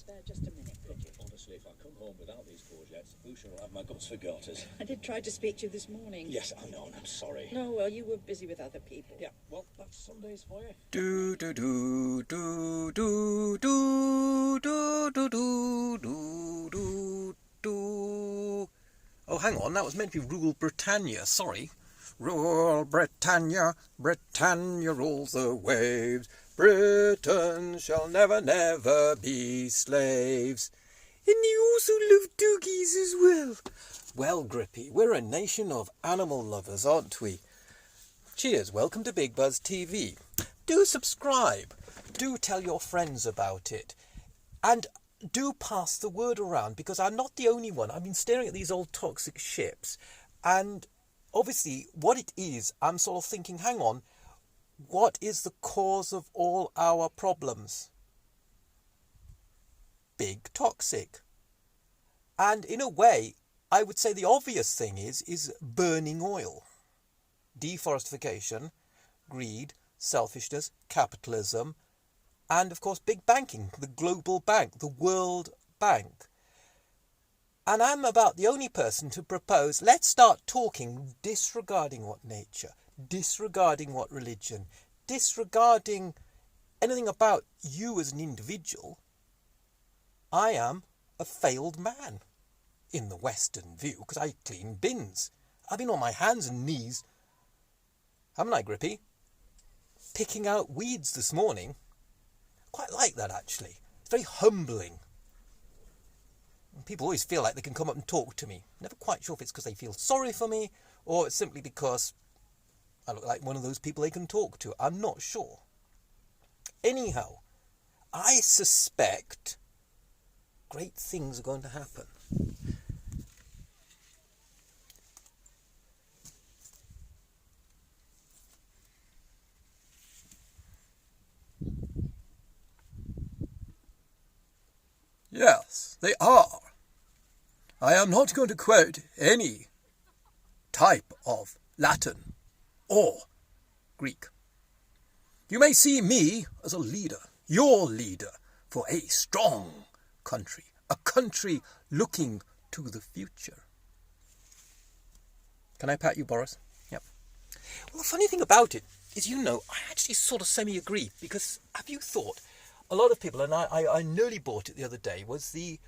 spare just a minute, could you? Honestly, if I come home without these courgettes, who shall have my guts for garters? I did try to speak to you this morning. Yes, I know, and I'm sorry. No, well, you were busy with other people. Yeah, well, that's Sundays for you. Do do do do do do do do do do do do. Oh, hang on, that was meant to be Rule Britannia. Sorry. Rule Britannia, Britannia rules the waves. Britons shall never, never be slaves. And they also love doggies as well. Well, Grippy, we're a nation of animal lovers, aren't we? Cheers, welcome to Big Buzz TV. Do subscribe. Do tell your friends about it. And do pass the word around, because I'm not the only one. I've been staring at these old toxic ships. And obviously, what it is, I'm sort of thinking, hang on, what is the cause of all our problems? Big toxic. And in a way, I would say the obvious thing is burning oil. Deforestation, greed, selfishness, capitalism, and of course big banking, the global bank, the World Bank. And I'm about the only person to propose, let's start talking disregarding what nature, disregarding what religion, disregarding anything about you as an individual. I am a failed man in the Western view, because I clean bins. I've been on my hands and knees, haven't I, Grippy? Picking out weeds this morning. Quite like that, actually. It's very humbling. People always feel like they can come up and talk to me. Never quite sure if it's because they feel sorry for me or it's simply because I look like one of those people they can talk to. I'm not sure. Anyhow, I suspect great things are going to happen. Yes, they are. I am not going to quote any type of Latin or Greek. You may see me as a leader, your leader, for a strong country, a country looking to the future. Can I pat you, Boris? Yep. Well, the funny thing about it is, I actually sort of semi-agree, because have you thought, a lot of people, and I nearly bought it the other day, was the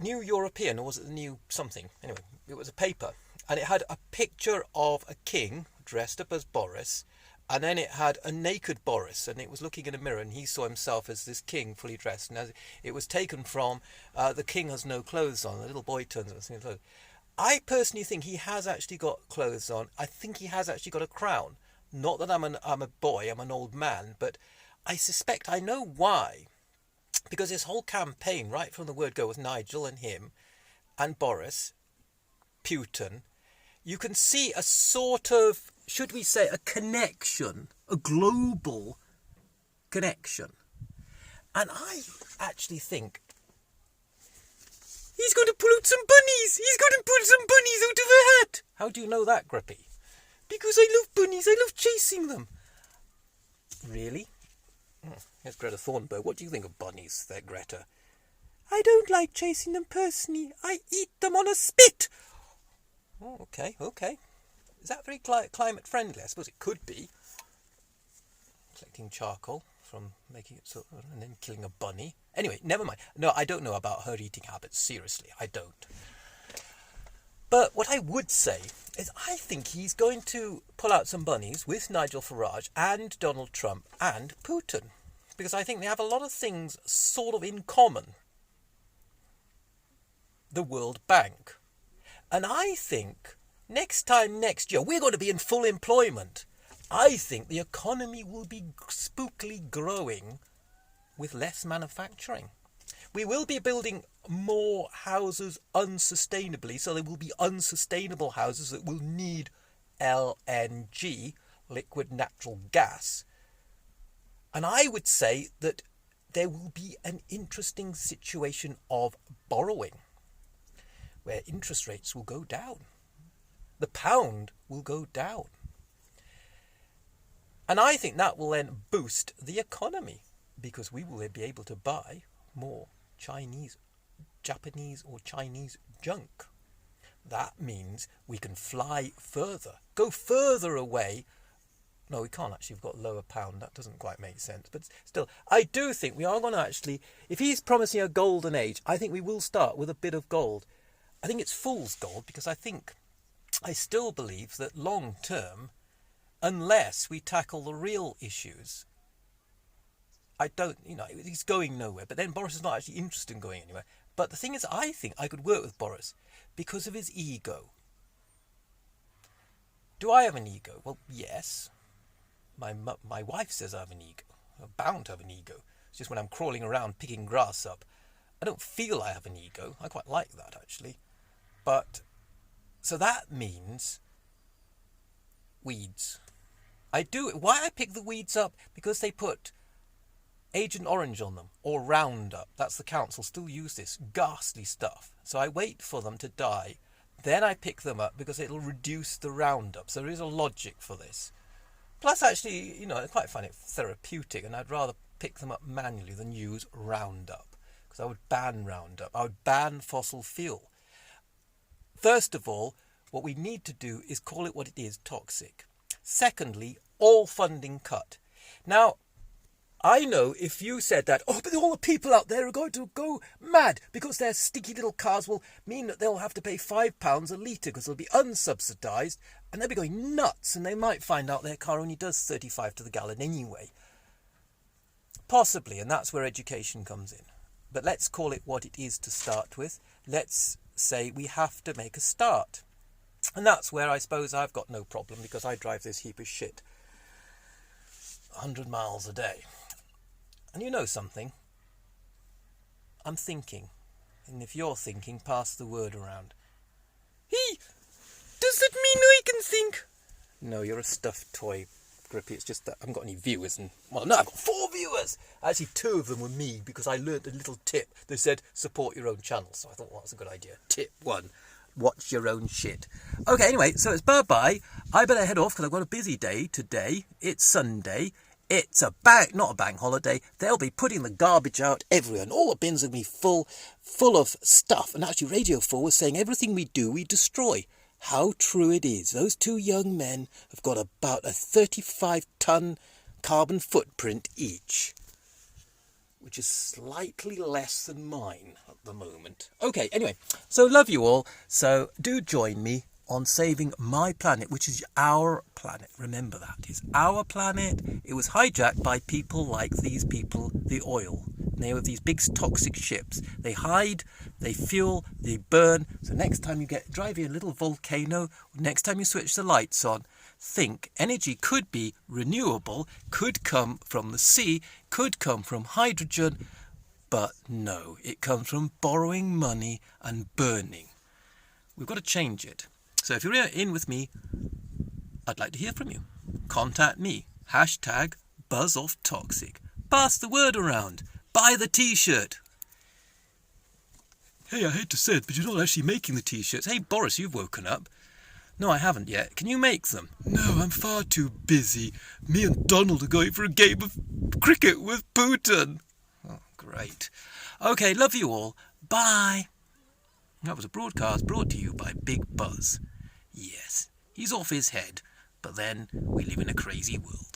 New European, or was it the New something? Anyway, it was a paper, and it had a picture of a king dressed up as Boris, and then it had a naked Boris, and it was looking in a mirror, and he saw himself as this king fully dressed, and as it was taken from The King Has No Clothes On. The little boy turns up and clothes. I personally think he has actually got clothes on. I think he has actually got a crown. Not that I'm a boy, I'm an old man, but I suspect I know why. Because this whole campaign, right from the word go, with Nigel and him, and Boris, Putin, you can see a sort of, should we say, a connection, a global connection. And I actually think he's going to pull out some bunnies. He's going to pull some bunnies out of a hat. How do you know that, Grippy? Because I love bunnies. I love chasing them. Really? Here's Greta Thunberg. What do you think of bunnies there, Greta? I don't like chasing them personally. I eat them on a spit. Oh, okay. Is that very climate friendly? I suppose it could be. Collecting charcoal from making it so, and then killing a bunny. Anyway, never mind. No, I don't know about her eating habits. Seriously, I don't. But what I would say is I think he's going to pull out some bunnies with Nigel Farage and Donald Trump and Putin. Because I think they have a lot of things sort of in common. The World Bank. And I think next year, we're going to be in full employment. I think the economy will be spookily growing with less manufacturing. We will be building more houses unsustainably, so there will be unsustainable houses that will need LNG, liquid natural gas. And I would say that there will be an interesting situation of borrowing, where interest rates will go down. The pound will go down. And I think that will then boost the economy, because we will be able to buy more Japanese or Chinese junk. That means we can fly further, go further away. No, we can't actually. We've got lower pound. That doesn't quite make sense. But still, I do think we are going to actually, if he's promising a golden age, I think we will start with a bit of gold. I think it's fool's gold because I still believe that long term, unless we tackle the real issues, he's going nowhere. But then Boris is not actually interested in going anywhere. But the thing is, I think I could work with Boris because of his ego. Do I have an ego? Well, yes. My wife says I have an ego. I'm bound to have an ego. It's just when I'm crawling around picking grass up, I don't feel I have an ego. I quite like that, actually. But, so that means weeds. I do it. Why I pick the weeds up? Because they put Agent Orange on them, or Roundup. That's the council still use this ghastly stuff. So I wait for them to die. Then I pick them up because it'll reduce the Roundup. So there is a logic for this. Plus, actually, I quite find it therapeutic, and I'd rather pick them up manually than use Roundup, because I would ban Roundup. I would ban fossil fuel. First of all, what we need to do is call it what it is, toxic. Secondly, all funding cut. Now, I know if you said that, but all the people out there are going to go mad because their sticky little cars will mean that they'll have to pay £5 a litre because they'll be unsubsidised, and they'll be going nuts, and they might find out their car only does 35 to the gallon anyway. Possibly, and that's where education comes in. But let's call it what it is to start with. Let's say we have to make a start. And that's where I suppose I've got no problem, because I drive this heap of shit 100 miles a day. And you know something? I'm thinking. And if you're thinking, pass the word around. Hey, does that mean I can think? No, you're a stuffed toy, Grippy. It's just that I haven't got any viewers. Well, no, I've got 4 viewers. Actually, 2 of them were me, because I learnt a little tip. They said, support your own channel. So I thought, well, that's a good idea. Tip 1. Watch your own shit. Okay, anyway, so it's bye-bye. I better head off because I've got a busy day today. It's Sunday. It's not a bank holiday. They'll be putting the garbage out everywhere, and all the bins will be full of stuff. And actually, Radio 4 was saying everything we do, we destroy. How true it is. Those 2 young men have got about a 35-ton carbon footprint each, which is slightly less than mine at the moment. Okay, anyway, so love you all. So do join me on saving my planet, which is our planet. Remember that. It's our planet. It was hijacked by people like these people, the oil. And they have these big toxic ships. They hide, they fuel, they burn. So next time you drive a little volcano, next time you switch the lights on, think energy could be renewable, could come from the sea, could come from hydrogen, but no, it comes from borrowing money and burning. We've got to change it. So if you're in with me, I'd like to hear from you. Contact me. #buzzofftoxic. Pass the word around. Buy the t-shirt. Hey, I hate to say it, but you're not actually making the t-shirts. Hey, Boris, you've woken up. No, I haven't yet. Can you make them? No, I'm far too busy. Me and Donald are going for a game of cricket with Putin. Oh, great. Okay, love you all. Bye. That was a broadcast brought to you by Big Buzz. Yes, he's off his head, but then we live in a crazy world.